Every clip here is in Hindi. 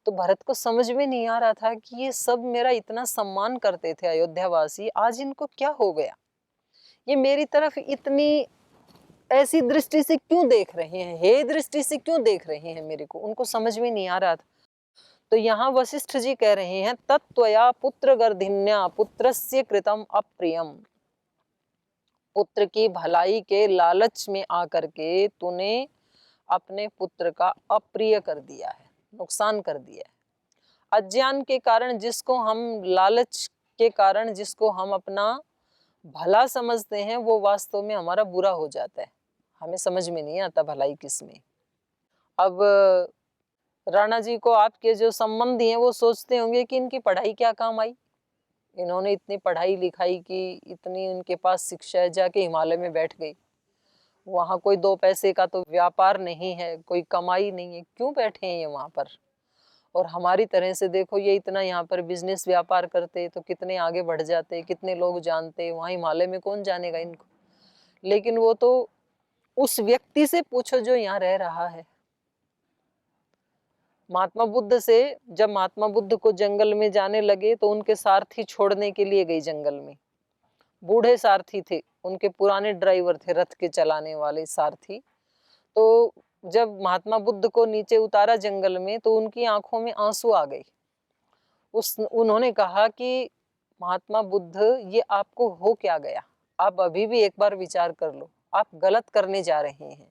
तो भरत को समझ में नहीं आ रहा था कि ये सब मेरा इतना सम्मान करते थे अयोध्यावासी, आज इनको क्या हो गया? ये मेरी तरफ इतनी ऐसी दृष्टि से क्यों देख रहे हैं, हे दृष्टि से क्यों देख रहे हैं मेरे को? उनको समझ में नहीं आ रहा था। तो यहाँ वशिष्ठ जी कह रहे हैं, तत्त्वया पुत्र गर्धिन्या पुत्रस्य कृतम अप्रियम। पुत्र की भलाई के लालच में आकर के तूने अपने पुत्र का अप्रिय कर दिया है, नुकसान कर दिया है। अज्ञान के कारण जिसको हम, लालच के कारण जिसको हम अपना भला समझते हैं, वो वास्तव में हमारा बुरा हो जाता है। हमें समझ में नहीं आता भलाई किसमें। अब राणा जी को आपके जो संबंधी हैं वो सोचते होंगे कि इनकी पढ़ाई क्या काम आई, इन्होंने इतनी पढ़ाई लिखाई की, इतनी उनके पास शिक्षा है, जाके हिमालय में बैठ गई। वहाँ कोई दो पैसे का तो व्यापार नहीं है, कोई कमाई नहीं है, क्यों बैठे हैं ये वहाँ पर? और हमारी तरह से देखो, ये इतना यहाँ पर बिजनेस व्यापार करते तो कितने आगे बढ़ जाते, कितने लोग जानते, वहाँ हिमालय में कौन जानेगा इनको? लेकिन वो तो उस व्यक्ति से पूछो जो यहाँ रह रहा है। महात्मा बुद्ध से, जब महात्मा बुद्ध को जंगल में जाने लगे तो उनके सारथी छोड़ने के लिए गई जंगल में। बूढ़े सारथी थे, उनके पुराने ड्राइवर थे, रथ के चलाने वाले सारथी। तो जब महात्मा बुद्ध को नीचे उतारा जंगल में तो उनकी आंखों में आंसू आ गए। उन्होंने कहा कि महात्मा बुद्ध, ये आपको हो क्या गया? आप अभी भी एक बार विचार कर लो, आप गलत करने जा रहे हैं।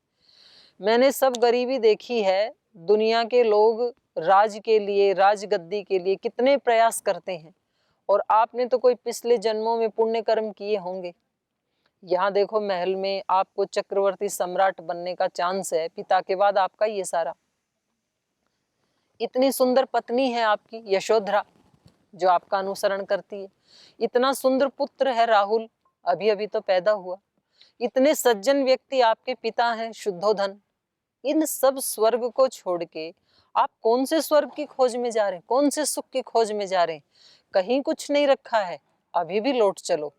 मैंने सब गरीबी देखी है, दुनिया के लोग राज के लिए, राजगद्दी के लिए कितने प्रयास करते हैं, और आपने तो कोई पिछले जन्मों में पुण्य कर्म किए होंगे। यहाँ देखो, महल में आपको चक्रवर्ती सम्राट बनने का चांस है, पिता के बाद आपका ये सारा। इतनी सुंदर पत्नी है आपकी यशोधरा, जो आपका अनुसरण करती है। इतना सुंदर पुत्र है राहुल, अभी अभी तो पैदा हुआ। इतने सज्जन व्यक्ति आपके पिता हैं, शुद्धोधन। इन सब स्वर्ग को छोड़ के आप कौन से स्वर्ग की खोज में जा रहे हैं, कौन से सुख की खोज में जा रहे हैं? कहीं कुछ नहीं रखा है, अभी भी लौट चलो।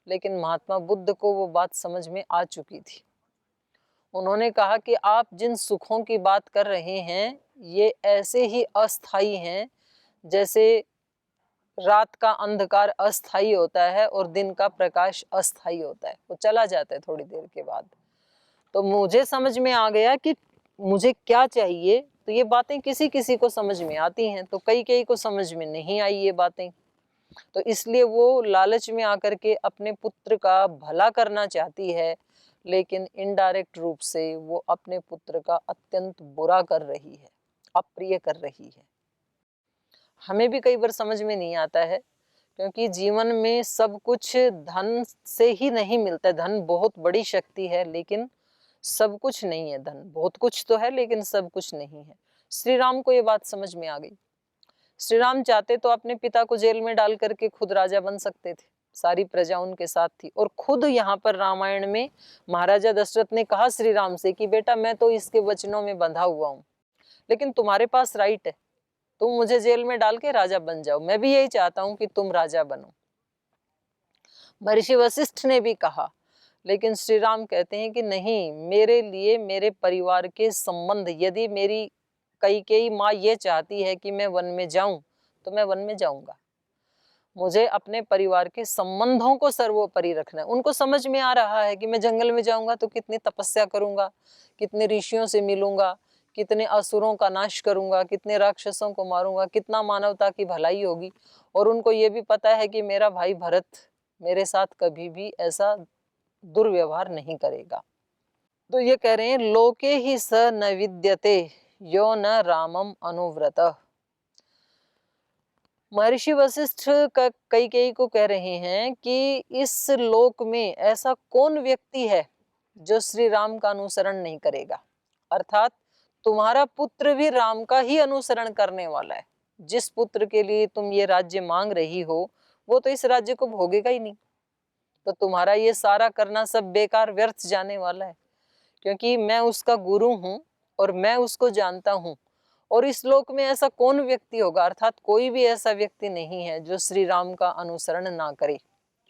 लेकिन महात्मा बुद्ध को वो बात समझ में आ चुकी थी। उन्होंने कहा कि आप जिन सुखों की बात कर रहे हैं, ये ऐसे ही अस्थाई हैं जैसे रात का अंधकार अस्थाई होता है और दिन का प्रकाश अस्थाई होता है, वो चला जाता है थोड़ी देर के बाद। तो मुझे समझ में आ गया कि मुझे क्या चाहिए। तो ये बातें किसी किसी को समझ में आती हैं, तो कई कई को समझ में नहीं आई ये बातें। तो इसलिए वो लालच में आकर के अपने पुत्र का भला करना चाहती है, लेकिन इनडायरेक्ट रूप से वो अपने पुत्र का अत्यंत बुरा कर रही है, अप्रिय कर रही है। हमें भी कई बार समझ में नहीं आता है, क्योंकि जीवन में सब कुछ धन से ही नहीं मिलता है। धन बहुत बड़ी शक्ति है, लेकिन सब कुछ नहीं है। धन बहुत कुछ तो है, लेकिन सब कुछ नहीं है। श्री राम को ये बात समझ में आ गई। श्री राम चाहते तो अपने पिता को जेल में डाल करके खुद राजा बन सकते थे, सारी प्रजा उनके साथ थी। और खुद यहाँ पर रामायण में महाराजा दशरथ ने कहा श्री राम से कि बेटा, मैं तो इसके वचनों में बंधा हुआ हूँ, लेकिन तुम्हारे पास राइट है, तुम मुझे जेल में डाल के राजा बन जाओ। मैं भी यही चाहता हूँ कि तुम राजा बनो। महर्षि वशिष्ठ ने भी कहा, लेकिन श्री राम कहते हैं कि नहीं, मेरे लिए मेरे परिवार के संबंध, यदि मेरी कैकेयी माँ ये चाहती है कि मैं वन में जाऊं तो मैं वन में जाऊंगा। मुझे अपने परिवार के संबंधों को सर्वोपरि रखना है। उनको समझ में आ रहा है कि मैं जंगल में जाऊंगा तो कितनी तपस्या करूंगा, कितने ऋषियों से मिलूंगा, कितने असुरों का नाश करूंगा, कितने राक्षसों को मारूंगा, कितना मानवता की भलाई होगी। और उनको ये भी पता है कि मेरा भाई भरत मेरे साथ कभी भी ऐसा दुर्व्यवहार नहीं करेगा। तो ये कह रहे हैं, लोके ही स न विद्यते यो न रामम अनुव्रत। महर्षि वशिष्ठ का कैकेयी को कह रहे हैं कि इस लोक में ऐसा कौन व्यक्ति है जो श्री राम का अनुसरण नहीं करेगा। अर्थात तुम्हारा पुत्र भी राम का ही अनुसरण करने वाला है। जिस पुत्र के लिए तुम ये राज्य मांग रही हो, वो तो इस राज्य को भोगेगा ही नहीं। तो तुम्हारा ये सारा करना सब बेकार व्यर्थ जाने वाला है, क्योंकि मैं उसका गुरु हूँ और मैं उसको जानता हूँ। और इस लोक में ऐसा कौन व्यक्ति होगा, अर्थात कोई भी ऐसा व्यक्ति नहीं है जो श्री राम का अनुसरण ना करे,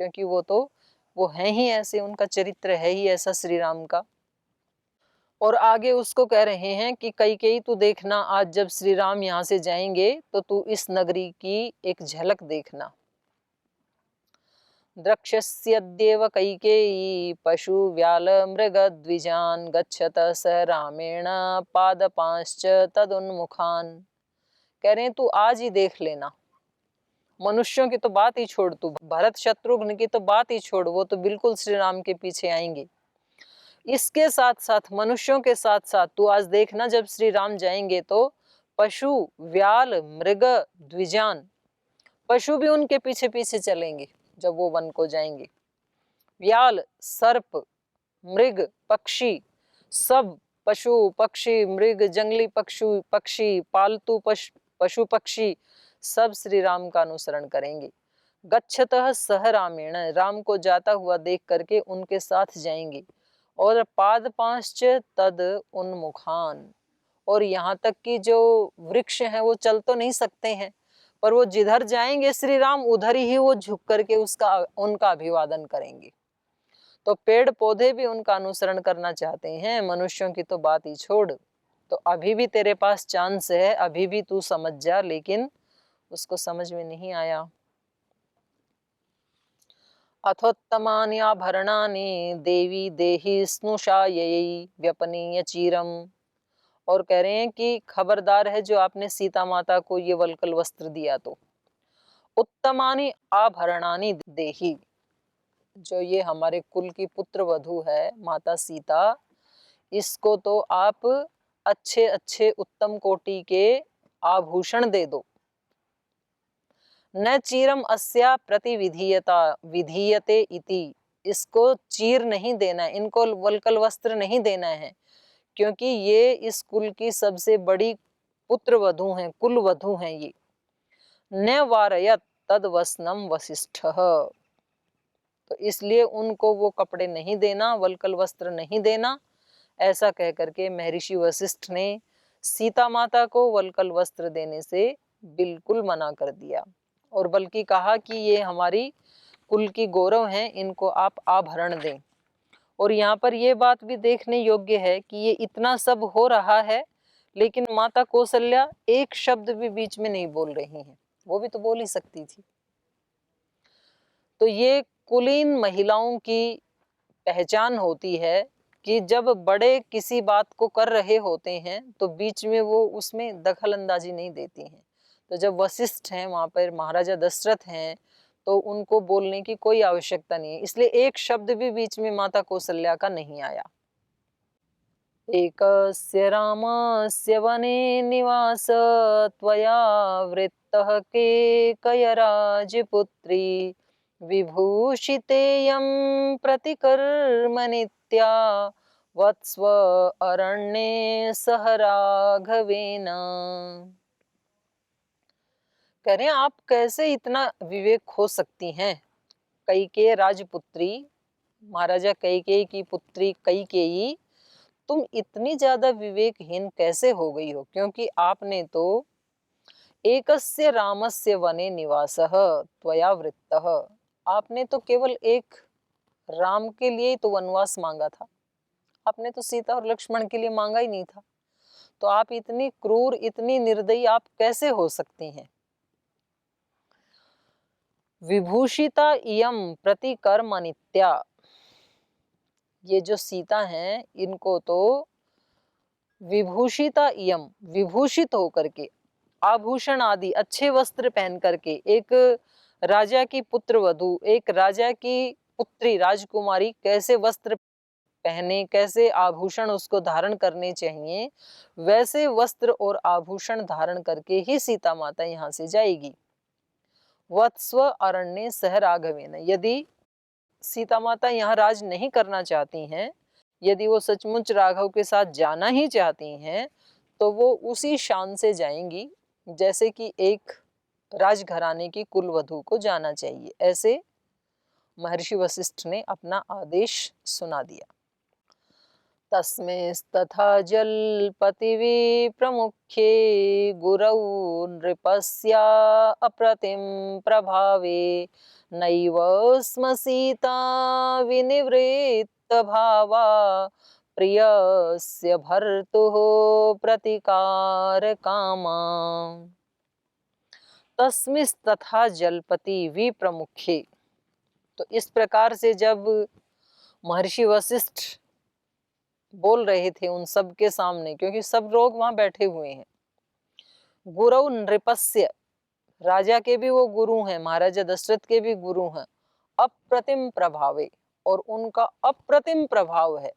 क्योंकि वो हैं ही ऐसे, उनका चरित्र है ही ऐसा श्री राम का। और आगे उसको कह रहे हैं कि कैकेयी तू देखना, आज जब श्री राम यहाँ से जाएंगे तो तू इस नगरी की एक झलक देखना। द्रक्ष्यस्यद्येव कैकेयी पशु व्याल मृग द्विजान गच्छत स रामेण पादपांश्च तदुन्मुखान। कह रहे हैं तू आज ही देख लेना। मनुष्यों की तो बात ही छोड़, तू भरत शत्रुघ्न की तो बात ही छोड़, वो तो बिल्कुल श्री राम के पीछे आएंगे। इसके साथ साथ मनुष्यों के साथ साथ तू आज देखना, जब श्री राम जाएंगे तो पशु व्याल मृग द्विजान, पशु भी उनके पीछे पीछे चलेंगे जब वो वन को जाएंगे। व्याल सर्प, मृग पक्षी, सब पशु पक्षी मृग जंगली पक्षी पालतू पशु पक्षी सब श्री राम का अनुसरण करेंगे। गच्छतः सह रामेण, राम को जाता हुआ देख करके उनके साथ जाएंगे। और पादपांश्च तद उन्मुखान, और यहाँ तक कि जो वृक्ष हैं वो चल तो नहीं सकते हैं, पर वो जिधर जाएंगे श्री राम उधर ही वो झुक करके उनका अभिवादन करेंगे। तो पेड़ पौधे भी उनका अनुसरण करना चाहते हैं, मनुष्यों की तो बात ही छोड़। तो अभी भी तेरे पास चांस है, अभी भी तू समझ जा, लेकिन उसको समझ में नहीं आया। अथोत्तमानि आभरणानि देवी देहि स्नुषायै व्यपनीय चीरम। और कह रहे हैं कि खबरदार है जो आपने सीता माता को ये वलकल वस्त्र दिया तो। उत्तमानि आभरणानि देहि, जो ये हमारे कुल की पुत्र वधू है माता सीता, इसको तो आप अच्छे अच्छे उत्तम कोटि के आभूषण दे दो। न चीरम अस्या प्रतिविधीयता विधीयते इति, इसको चीर नहीं देना, इनको वलकल वस्त्र नहीं देना है, क्योंकि ये इस कुल की सबसे बड़ी पुत्र वधू हैं, कुल वधू हैं ये। न वारयत तद वसनम वसिष्ठः, तो इसलिए उनको वो कपड़े नहीं देना, वलकल वस्त्र नहीं देना। ऐसा कह करके महर्षि वशिष्ठ ने सीता माता को वलकल वस्त्र देने से बिल्कुल मना कर दिया, और बल्कि कहा कि ये हमारी कुल की गौरव हैं, इनको आप आभरण दें। और यहाँ पर ये बात भी देखने योग्य है कि ये इतना सब हो रहा है, लेकिन माता कौशल्या एक शब्द भी बीच में नहीं बोल रही हैं, वो भी तो बोल ही सकती थी। तो ये कुलीन महिलाओं की पहचान होती है कि जब बड़े किसी बात को कर रहे होते हैं तो बीच में वो उसमें दखल अंदाजी नहीं देती हैं। तो जब वशिष्ठ हैं वहां पर, महाराजा दशरथ हैं, तो उनको बोलने की कोई आवश्यकता नहीं है, इसलिए एक शब्द भी बीच में माता कौशल्या का नहीं आया। एकस्य रामस्य वने निवास त्वया वृत्तः केकयराजपुत्री विभूषितेयं प्रतिकर्म नित्या वत्स्व अरण्ये सह राघवेन। कह रहे हैं आप कैसे इतना विवेक खो सकती हैं, कैकेयी राजपुत्री, महाराजा कैकेयी की पुत्री कैकेयी, तुम इतनी ज्यादा विवेकहीन कैसे हो गई हो, क्योंकि आपने तो एकस्य रामस्य वने निवासः त्वया वृत्तः, आपने तो केवल एक राम के लिए ही तो वनवास मांगा था, आपने तो सीता और लक्ष्मण के लिए मांगा ही नहीं था। तो आप इतनी क्रूर, इतनी निर्दयी आप कैसे हो सकती हैं। विभूषिता इयं प्रतिकर्म नित्या, ये जो सीता हैं इनको तो विभूषिता इयं, विभूषित होकर के, आभूषण आदि अच्छे वस्त्र पहन करके, एक राजा की पुत्र वधू, एक राजा की पुत्री राजकुमारी कैसे वस्त्र पहने, कैसे आभूषण उसको धारण करने चाहिए, वैसे वस्त्र और आभूषण धारण करके ही सीता माता यहाँ से जाएगी। वत्स्व अरण्ये सह राघवेन, यदि सीता माता यहाँ राज नहीं करना चाहती हैं, यदि वो सचमुच राघव के साथ जाना ही चाहती हैं, तो वो उसी शान से जाएंगी जैसे कि एक राजघराने की कुलवधू को जाना चाहिए। ऐसे महर्षि वशिष्ठ ने अपना आदेश सुना दिया। तस्मेस्तथा जल्पतिविप्रमुख्ये गुरौ नृपस्या अप्रतिम प्रभावे नैव स्म सीता विनिवृत्तभावा प्रियस्य भर्तुः प्रतिकार कामा तस्मिस्तथा जलपति विप्रमुखे। तो इस प्रकार से जब महर्षि वशिष्ठ बोल रहे थे उन सब के सामने, क्योंकि सब लोग वहां बैठे हुए हैं, गुरु नृपस्य, राजा के भी वो गुरु हैं, महाराजा दशरथ के भी गुरु हैं, अप्रतिम प्रभावे, और उनका अप्रतिम प्रभाव है,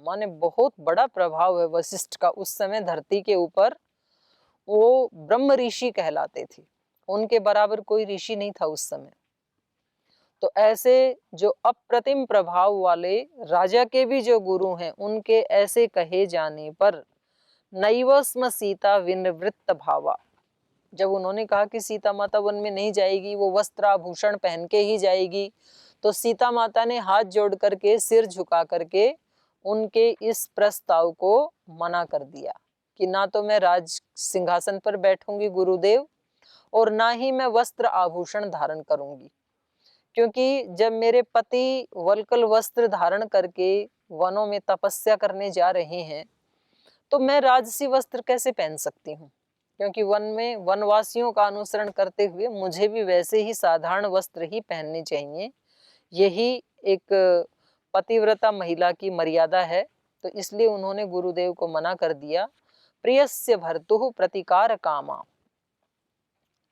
माने बहुत बड़ा प्रभाव है वशिष्ठ का उस समय धरती के ऊपर। वो ब्रह्म ऋषि कहलाते थे, उनके बराबर कोई ऋषि नहीं था उस समय। तो ऐसे जो अप्रतिम प्रभाव वाले राजा के भी जो गुरु हैं, उनके ऐसे कहे जाने पर नैव स्म सीता विनिवृत्त भावा, जब उन्होंने कहा कि सीता माता वन में नहीं जाएगी, वो वस्त्र आभूषण पहन के ही जाएगी, तो सीता माता ने हाथ जोड़ करके सिर झुका करके उनके इस प्रस्ताव को मना कर दिया कि ना तो मैं राज सिंहासन पर बैठूंगी गुरुदेव, और ना ही मैं वस्त्र आभूषण धारण करूंगी, क्योंकि जब मेरे पति वल्कल वस्त्र धारण करके वनों में तपस्या करने जा रहे हैं तो मैं राजसी वस्त्र कैसे पहन सकती हूँ, क्योंकि वन में वनवासियों का अनुसरण करते हुए मुझे भी वैसे ही साधारण वस्त्र ही पहनने चाहिए। यही एक पतिव्रता महिला की मर्यादा है। तो इसलिए उन्होंने गुरुदेव को मना कर दिया। प्रियस्य भर्तुः प्रतिकार कामा,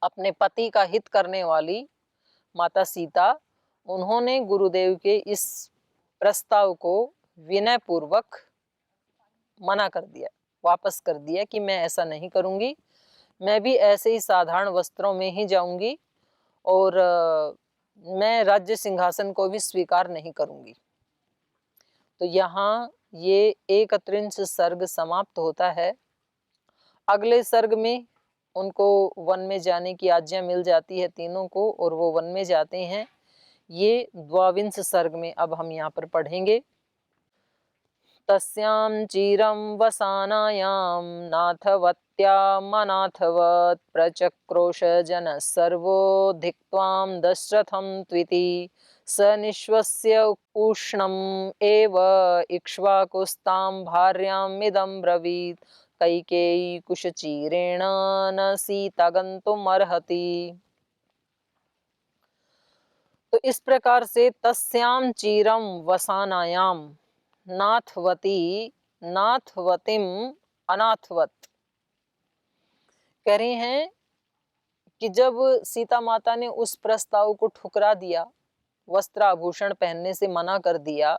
अपने पति का हित करने वाली माता सीता, उन्होंने गुरुदेव के इस प्रस्ताव को विनय पूर्वक मना कर दिया, वापस कर दिया कि मैं ऐसा नहीं करूंगी, मैं भी ऐसे ही साधारण वस्त्रों में ही जाऊंगी और मैं राज्य सिंहासन को भी स्वीकार नहीं करूंगी। तो यहाँ ये 31 सर्ग समाप्त होता है। अगले सर्ग में उनको वन में जाने की आज्ञा मिल जाती है तीनों को, और वो वन में जाते हैं। ये 22 सर्ग में अब हम यहाँ पर पढ़ेंगे। तस्यां चिरं वसानायां नाथवत्यामनाथवत् प्रचक्रोश जनः सर्वो धिक्त्वां दशरथं त्विति स निश्वस्य उष्णम् एव इक्ष्वाकुस्तां भार्यामिदं ब्रवीत् कैकेयी कुशचिरेण न सीता गन्तुमर्हति। तो इस प्रकार से तस्यां चिरं वसानायां नाथवती नाथवतिम अनाथवत कह रही हैं कि जब सीता माता ने उस प्रस्ताव को ठुकरा दिया, वस्त्र आभूषण पहनने से मना कर दिया,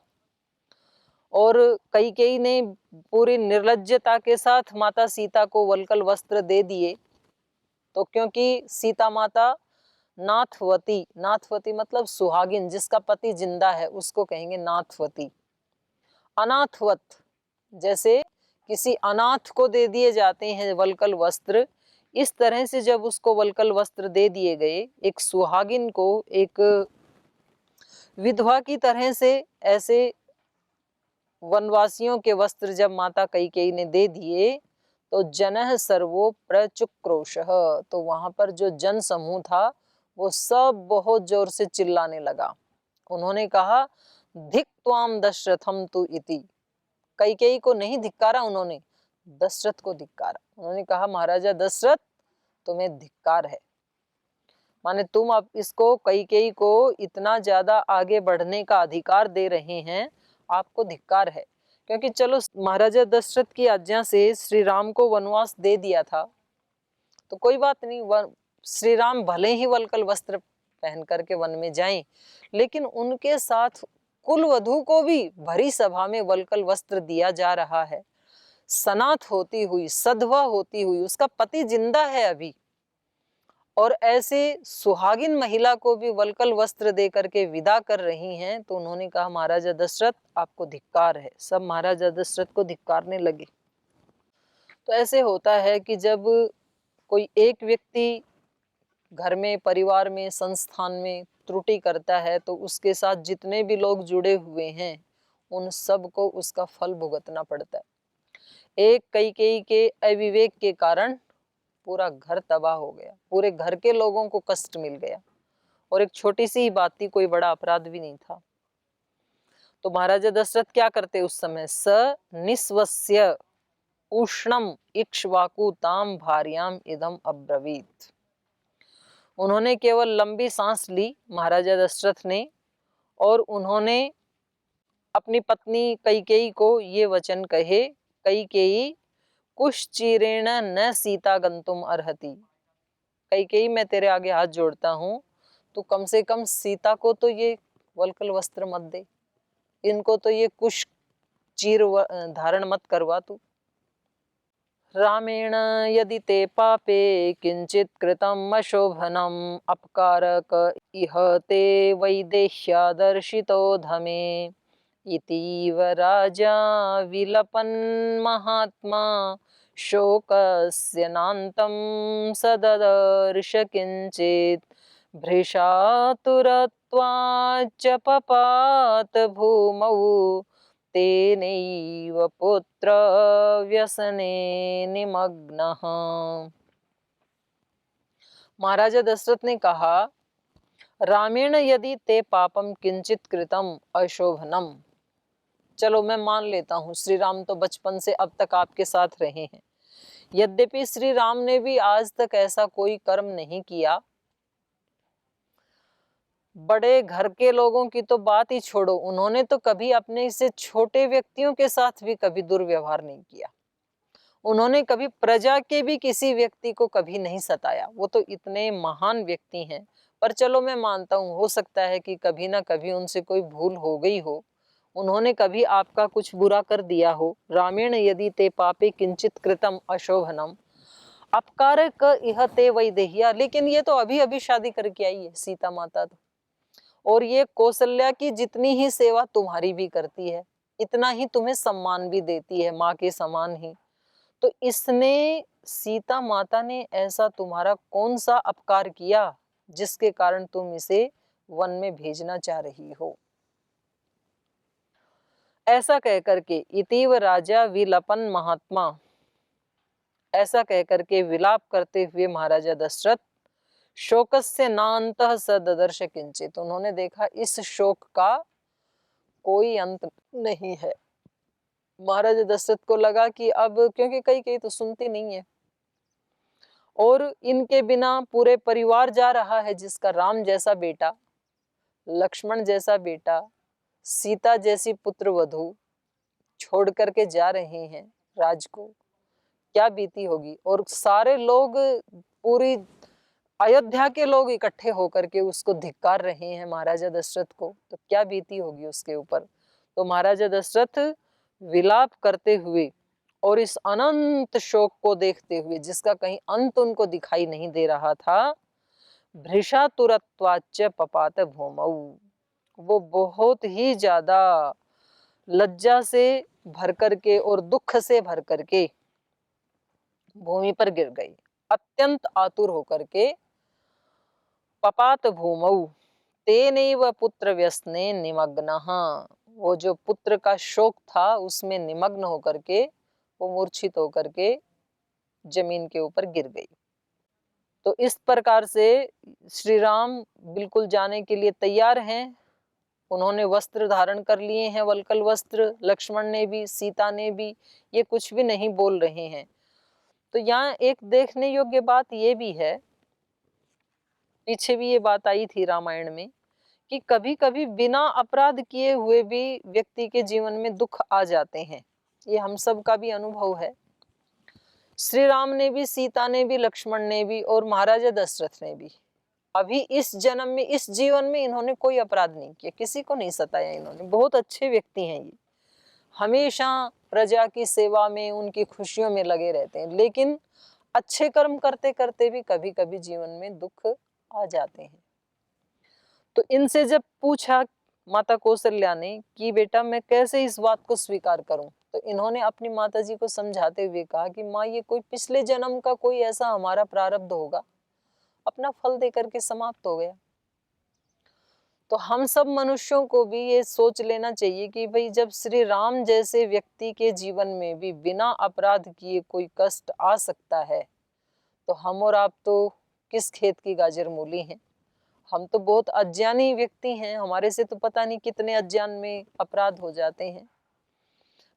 और कैकेयी ने पूरी निर्लज्जता के साथ माता सीता को वल्कल वस्त्र दे दिए, तो क्योंकि सीता माता नाथवती, नाथवती मतलब सुहागिन, जिसका पति जिंदा है उसको कहेंगे नाथवती। अनाथवत, जैसे किसी अनाथ को दे दिए जाते हैं वल्कल वस्त्र, इस तरह से जब उसको वल्कल वस्त्र दे दिए गए, एक सुहागिन को एक विधवा की तरह से ऐसे वनवासियों के वस्त्र जब माता कैकेयी ने दे दिए, तो जनः सर्वो प्रचुक्रोशः, तो वहां पर जो जन समूह था वो सब बहुत जोर से चिल्लाने लगा। उन्होंने कहा धिक त्वाम दशरथम तु इति, कैकेयी को नहीं धिक्कारा उन्होंने, दशरथ को धिक्कारा। उन्होंने कहा महाराजा दशरथ तुम्हें धिक्कार है, माने तुम अब इसको कैकेयी को इतना ज्यादा आगे बढ़ने का अधिकार दे रहे हैं, आपको धिक्कार है। क्योंकि चलो महाराजा दशरथ की आज्ञा से श्री राम को वनवास दे दिया था तो कोई बात नहीं, श्री राम भले ही वल्कल वस्त्र पहन करके वन में जाएं, लेकिन उनके साथ कुल वधू को भी भरी सभा में वल्कल वस्त्र दिया जा रहा है, सनाथ होती हुई, सधवा होती हुई, उसका पति जिंदा है अभी, और ऐसे सुहागिन महिला को भी वल्कल वस्त्र दे करके विदा कर रही हैं। तो उन्होंने कहा महाराजा दशरथ आपको धिक्कार है। सब महाराजा दशरथ को धिक्कारने लगे। तो ऐसे होता है कि जब कोई एक व्यक्ति घर में, परिवार में, संस्थान में त्रुटि करता है तो उसके साथ जितने भी लोग जुड़े हुए हैं उन सब को उसका फल भुगतना पड़ता है। एक कैकेयी के अविवेक के कारण पूरा घर तबाह हो गया, पूरे घर के लोगों को कष्ट मिल गया, और एक छोटी सी ही बात थी, कोई बड़ा अपराध भी नहीं था। तो महाराजा दशरथ क्या करते उस समय, स निस्वस्य उष्णम इक्ष्वाकु ताम भार्याम इदम अब्रवीत। उन्होंने केवल लंबी सांस ली महाराजा दशरथ ने, और उन्होंने अपनी पत्नी कैकेयी को ये वचन कहे, कैकेयी कुशचिरेण न सीता गंतुम अर्हति। कैकेयी, मैं तेरे आगे हाथ जोड़ता हूँ, तो कम से कम सीता को तो ये वल्कल वस्त्र मत दे, इनको तो ये कुश चीर धारण मत करवा तू। रामेण यदि ते पापे किंचित कृतम अशोभनम अपकारक इह ते वैदेह्यादर्शितो धमे इतीव राजा विलपन् महात्मा शोकस्य नान्तं सददर्श किंचित भृशातुरत्वाच्च पपात भूमौ तेनैव पुत्र व्यसने निमग्नः। महाराजा दशरथ ने कहा, रामेण यदि ते पापम किंचित कृतम अशोभनम। चलो मैं मान लेता हूँ श्री राम तो बचपन से अब तक आपके साथ रहे हैं, यद्यपि श्री राम ने भी आज तक ऐसा कोई कर्म नहीं किया। बड़े घर के लोगों की तो बात ही छोड़ो, उन्होंने तो कभी अपने से छोटे व्यक्तियों के साथ भी कभी दुर्व्यवहार नहीं किया। उन्होंने कभी प्रजा के भी किसी व्यक्ति को कभी नहीं सताया। वो तो इतने महान व्यक्ति हैं। पर चलो मैं मानता हूँ, हो सकता है कि कभी ना कभी उनसे कोई भूल हो गई हो, उन्होंने कभी आपका कुछ बुरा कर दिया हो। रामेण यदि ते पापे किंचित कृतम अशोभनम अपकारक इह ते वैदेह्या। लेकिन ये तो अभी अभी शादी करके आई है सीता माता तो, और ये कौशल्या की जितनी ही सेवा तुम्हारी भी करती है, इतना ही तुम्हें सम्मान भी देती है, माँ के समान ही। तो इसने, सीता माता ने ऐसा तुम्हारा कौन सा अपकार किया जिसके कारण तुम इसे वन में भेजना चाह रही हो। ऐसा कहकर के इतीव राजा विलपन महात्मा, ऐसा कहकर के विलाप करते हुए महाराजा दशरथ शोकस्य नान्तः सददर्श किंचित, उन्होंने देखा इस शोक का कोई अंत नहीं है। महाराजा दशरथ को लगा कि अब, क्योंकि कई तो सुनती नहीं है, और इनके बिना पूरे परिवार जा रहा है, जिसका राम जैसा बेटा, लक्ष्मण जैसा बेटा, सीता जैसी पुत्र वधू छोड़ करके जा रहे हैं राज को, क्या बीती होगी। और सारे लोग, पूरी अयोध्या के लोग इकट्ठे होकर के उसको धिक्कार रहे हैं महाराजा दशरथ को, तो क्या बीती होगी उसके ऊपर। तो महाराजा दशरथ विलाप करते हुए और इस अनंत शोक को देखते हुए, जिसका कहीं अंत उनको दिखाई नहीं दे रहा था, भृशातुरत्वाच्च पपात भूमौ, वो बहुत ही ज्यादा लज्जा से भर करके और दुख से भर करके भूमि पर गिर गई, अत्यंत आतुर होकर के। पपात भूमौ तेनैव पुत्र व्यसने निमग्नः, वो जो पुत्र का शोक था उसमें निमग्न होकर के वो मूर्छित होकर के जमीन के ऊपर गिर गई। तो इस प्रकार से श्री राम बिल्कुल जाने के लिए तैयार हैं। उन्होंने वस्त्र धारण कर लिए हैं, वल्कल वस्त्र, लक्ष्मण ने भी, सीता ने भी, ये कुछ भी नहीं बोल रहे हैं। तो यहाँ एक देखने योग्य बात ये भी है, पीछे भी ये बात आई थी रामायण में, कि कभी कभी बिना अपराध किए हुए भी व्यक्ति के जीवन में दुख आ जाते हैं। ये हम सब का भी अनुभव है। श्री राम ने भी, सीता ने भी, लक्ष्मण ने भी और महाराजा दशरथ ने भी अभी इस जन्म में, इस जीवन में इन्होंने कोई अपराध नहीं किया, किसी को नहीं सताया इन्होंने। बहुत अच्छे व्यक्ति हैं ये, हमेशा प्रजा की सेवा में, उनकी खुशियों में लगे रहते हैं। लेकिन अच्छे कर्म करते करते भी कभी कभी जीवन में दुख आ जाते हैं। तो इनसे जब पूछा माता कौशल्या ने कि बेटा मैं कैसे इस बात को स्वीकार करूं, तो इन्होंने अपनी माता जी को समझाते हुए कहा कि माँ, ये कोई पिछले जन्म का कोई ऐसा हमारा प्रारब्ध होगा, अपना फल दे करके समाप्त हो गया। तो हम सब मनुष्यों को भी ये सोच लेना चाहिए कि भाई, जब श्री राम जैसे व्यक्ति के जीवन में भी बिना अपराध किए कोई कष्ट आ सकता है, तो हम और आप तो किस खेत की गाजर मूली हैं। हम तो बहुत अज्ञानी व्यक्ति हैं, हमारे से तो पता नहीं कितने अज्ञान में अपराध हो जाते हैं।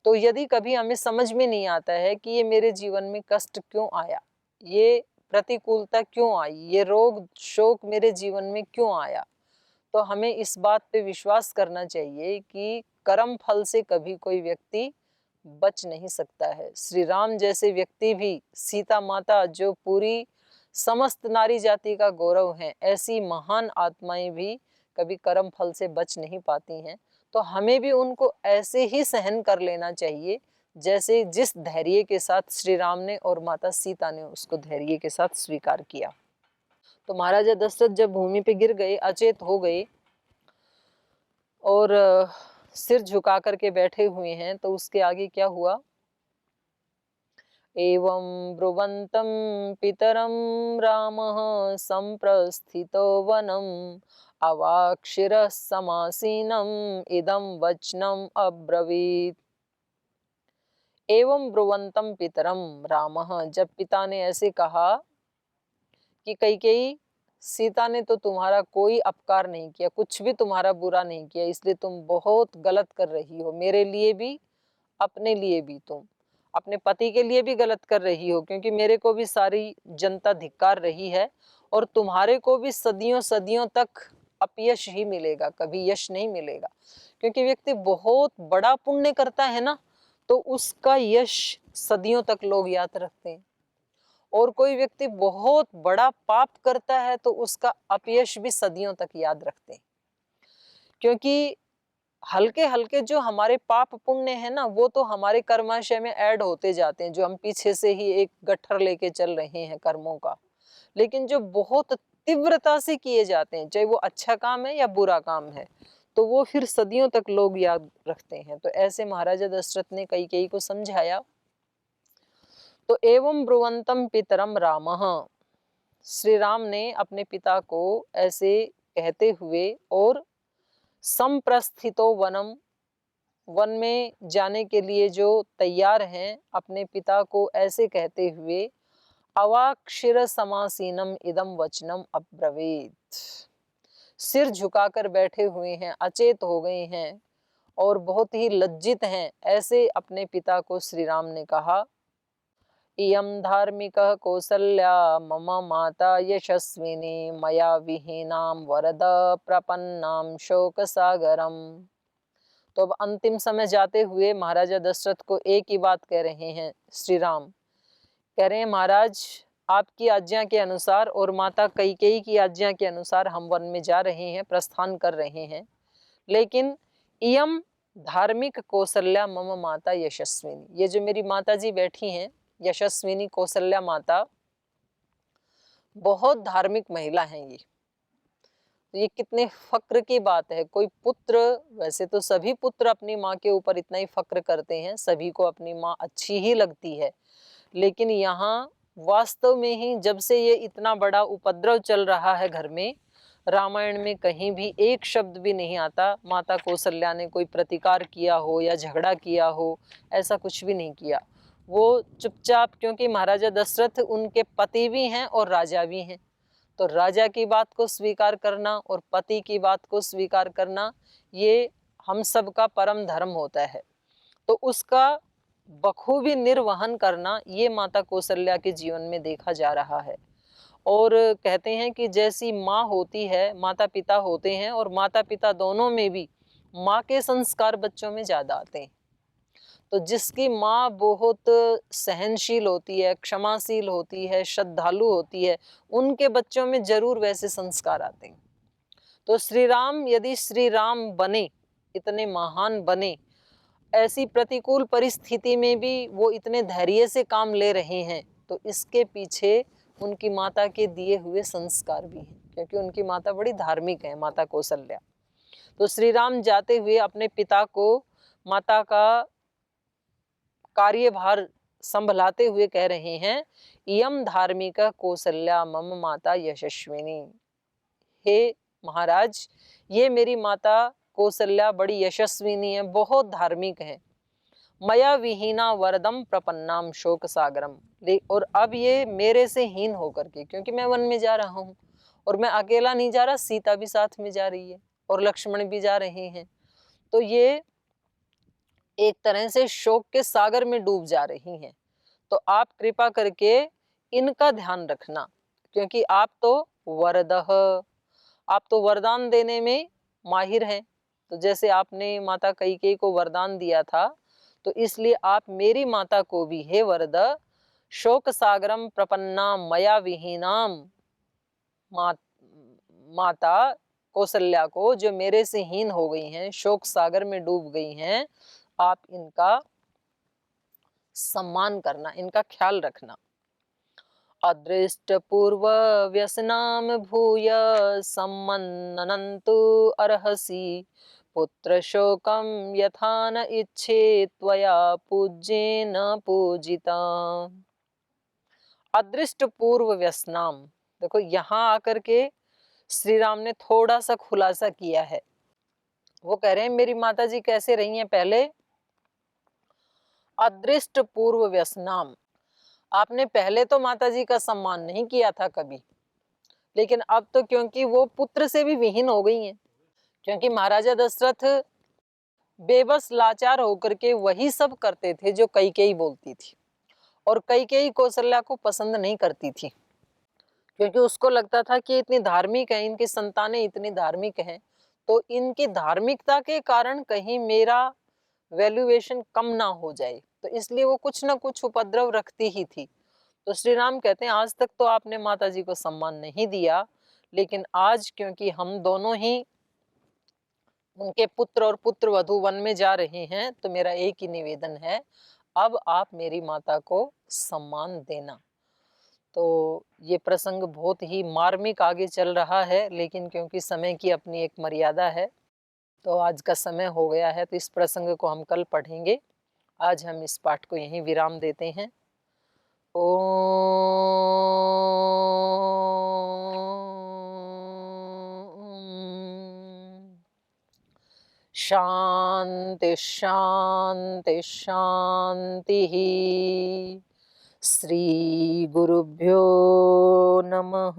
तो यदि कभी हमें समझ में नहीं आता है कि ये मेरे जीवन में कष्ट क्यों आया, ये प्रतिकूलता क्यों आई, ये रोग शोक मेरे जीवन में क्यों आया, तो हमें इस बात पे विश्वास करना चाहिए कि कर्म फल से कभी कोई व्यक्ति बच नहीं सकता है। श्री राम जैसे व्यक्ति भी, सीता माता जो पूरी समस्त नारी जाति का गौरव हैं, ऐसी महान आत्माएं भी कभी कर्म फल से बच नहीं पाती हैं। तो हमें भी उनको ऐसे ही सहन कर लेना चाहिए जैसे जिस धैर्य के साथ श्री राम ने और माता सीता ने उसको धैर्य के साथ स्वीकार किया। तो महाराजा दशरथ जब भूमि पे गिर गए, अचेत हो गए और सिर झुका करके बैठे हुए हैं, तो उसके आगे क्या हुआ? एवं ब्रुवन्तं पितरं रामः संप्रस्थितो वनम् अवाक्षिरः समासीनम् इदं वचनम् अब्रवीत्। एवं ब्रुवन्तं पितरं रामः, जब पिता ने ऐसे कहा कि कैकेयी, सीता ने तो तुम्हारा कोई अपकार नहीं किया, कुछ भी तुम्हारा बुरा नहीं किया, इसलिए तुम बहुत गलत कर रही हो, मेरे लिए भी अपने लिए भी। तुम अपने पति के लिए भी गलत कर रही हो, क्योंकि मेरे को भी सारी जनता धिक्कार रही है और तुम्हारे को भी सदियों सदियों तक अपयश ही मिलेगा, कभी यश नहीं मिलेगा। क्योंकि व्यक्ति बहुत बड़ा पुण्य करता है ना, तो उसका यश सदियों तक लोग याद रखते हैं, और कोई व्यक्ति बहुत बड़ा पाप करता है तो उसका अपयश भी सदियों तक याद रखते हैं। क्योंकि हल्के हल्के जो हमारे पाप पुण्य है ना, वो तो हमारे कर्माशय में ऐड होते जाते हैं, जो हम पीछे से ही एक गट्ठर लेके चल रहे हैं कर्मों का। लेकिन जो बहुत तीव्रता से किए जाते हैं, चाहे वो अच्छा काम है या बुरा काम है, तो वो फिर सदियों तक लोग याद रखते हैं। तो ऐसे महाराजा दशरथ ने कैकेयी को समझाया। तो एवं ब्रुवंतम पितरम रामः, श्री राम ने अपने पिता को ऐसे कहते हुए और संप्रस्थितो वनम, वन में जाने के लिए जो तैयार हैं, अपने पिता को ऐसे कहते हुए अवाक्षिर समासीनम इदम वचनम अब्रवीत, सिर झुकाकर बैठे हुए हैं, अचेत हो गए हैं और बहुत ही लज्जित हैं, ऐसे अपने पिता को श्री राम ने कहा। इयं धार्मिकः कौसल्या मम माता यशस्विनी मया विहीनां वरद प्रपन्नां शोक सागरम। तो अब अंतिम समय जाते हुए महाराजा दशरथ को एक ही बात कह रहे हैं श्री राम। कह रहे हैं, महाराज आपकी आज्ञा के अनुसार और माता कैकेयी की आज्ञा के अनुसार हम वन में जा रहे हैं, प्रस्थान कर रहे हैं, लेकिन इयम धार्मिक कौशल्या मम माता यशस्विनी, ये जो मेरी माता जी बैठी हैं यशस्विनी कौशल्या माता, बहुत धार्मिक महिला हैं ये कितने फक्र की बात है। कोई पुत्र, वैसे तो सभी पुत्र अपनी माँ के ऊपर इतना ही फक्र करते हैं, सभी को अपनी माँ अच्छी ही लगती है, लेकिन यहाँ वास्तव में ही जब से ये इतना बड़ा उपद्रव चल रहा है घर में, रामायण में कहीं भी एक शब्द भी नहीं आता माता कौशल्या ने कोई प्रतिकार किया हो या झगड़ा किया हो, ऐसा कुछ भी नहीं किया। वो चुपचाप, क्योंकि महाराजा दशरथ उनके पति भी हैं और राजा भी हैं, तो राजा की बात को स्वीकार करना और पति की बात को स्वीकार करना, ये हम सबका परम धर्म होता है। तो उसका बखूबी निर्वहन करना, ये माता कौशल्या के जीवन में देखा जा रहा है। और कहते हैं कि जैसी माँ होती है, माता पिता होते हैं, और माता पिता दोनों में भी माँ के संस्कार बच्चों में ज़्यादा आते हैं। तो जिसकी माँ बहुत सहनशील होती है, क्षमाशील होती है, श्रद्धालु होती है, उनके बच्चों में जरूर वैसे संस्कार आते हैं। तो श्री राम, यदि श्री राम बने, इतने महान बने, ऐसी प्रतिकूल परिस्थिति में भी वो इतने धैर्य से काम ले रहे हैं, तो इसके पीछे उनकी माता के दिए हुए संस्कार भी हैं, क्योंकि उनकी माता बड़ी धार्मिक है, माता कौशल्या। तो श्री राम जाते हुए अपने पिता को माता का कार्यभार संभलाते हुए कह रहे हैं, इयम धार्मिक कौशल्या मम माता यशस्विनी। हे महाराज, ये मेरी माता कौशल्या बड़ी यशस्विनी है, बहुत धार्मिक है। मया विहीना वरदम प्रपन्नाम शोक सागरम, और अब ये मेरे से हीन होकर के, क्योंकि मैं वन में जा रहा हूँ और मैं अकेला नहीं जा रहा, सीता भी साथ में जा रही है और लक्ष्मण भी जा रहे हैं। तो ये एक तरह से शोक के सागर में डूब जा रही हैं। तो आप कृपा करके इनका ध्यान रखना, क्योंकि आप तो वरदः, आप तो वरदान देने में माहिर हैं। तो जैसे आपने माता कैकेयी को वरदान दिया था, तो इसलिए आप मेरी माता को भी, हे वरद, शोक सागरम प्रपन्ना मया विहीनाम, माता कौशल्या को, जो मेरे से हीन हो गई हैं, शोक सागर में डूब गई हैं, आप इनका सम्मान करना, इनका ख्याल रखना। अदृष्ट पूर्व व्यसनाम भूय सम्मन्नन्तु अर्हसि, पुत्र शोकम यथा न इच्छे त्वया पूज्येन पूजिता। अदृष्ट पूर्व व्यसनाम, देखो यहाँ आकर के श्री राम ने थोड़ा सा खुलासा किया है। वो कह रहे हैं मेरी माता जी कैसे रही हैं पहले। अदृष्ट पूर्व व्यसनाम, आपने पहले तो माता जी का सम्मान नहीं किया था कभी, लेकिन अब तो क्योंकि वो पुत्र से भी विहीन हो गई हैं, क्योंकि महाराजा दशरथ बेबस लाचार होकर के वही सब करते थे जो कैकेयी बोलती थी, और कैकेयी कौशल्या को पसंद नहीं करती थी, क्योंकि उसको लगता था कि इतनी धार्मिक है, इनकी संतानें इतनी धार्मिक हैं, तो इनकी धार्मिकता के कारण कहीं मेरा वैल्यूएशन कम ना हो जाए, तो इसलिए वो कुछ ना कुछ उपद्रव रखती ही थी। तो श्री राम कहते हैं आज तक तो आपने माता जी को सम्मान नहीं दिया, लेकिन आज क्योंकि हम दोनों ही उनके पुत्र और पुत्र वधू वन में जा रहे हैं, तो मेरा एक ही निवेदन है, अब आप मेरी माता को सम्मान देना। तो ये प्रसंग बहुत ही मार्मिक आगे चल रहा है, लेकिन क्योंकि समय की अपनी एक मर्यादा है, तो आज का समय हो गया है, तो इस प्रसंग को हम कल पढ़ेंगे। आज हम इस पाठ को यहीं विराम देते हैं। ओम शांति शांति शांति। श्री गुरुभ्यो नमः।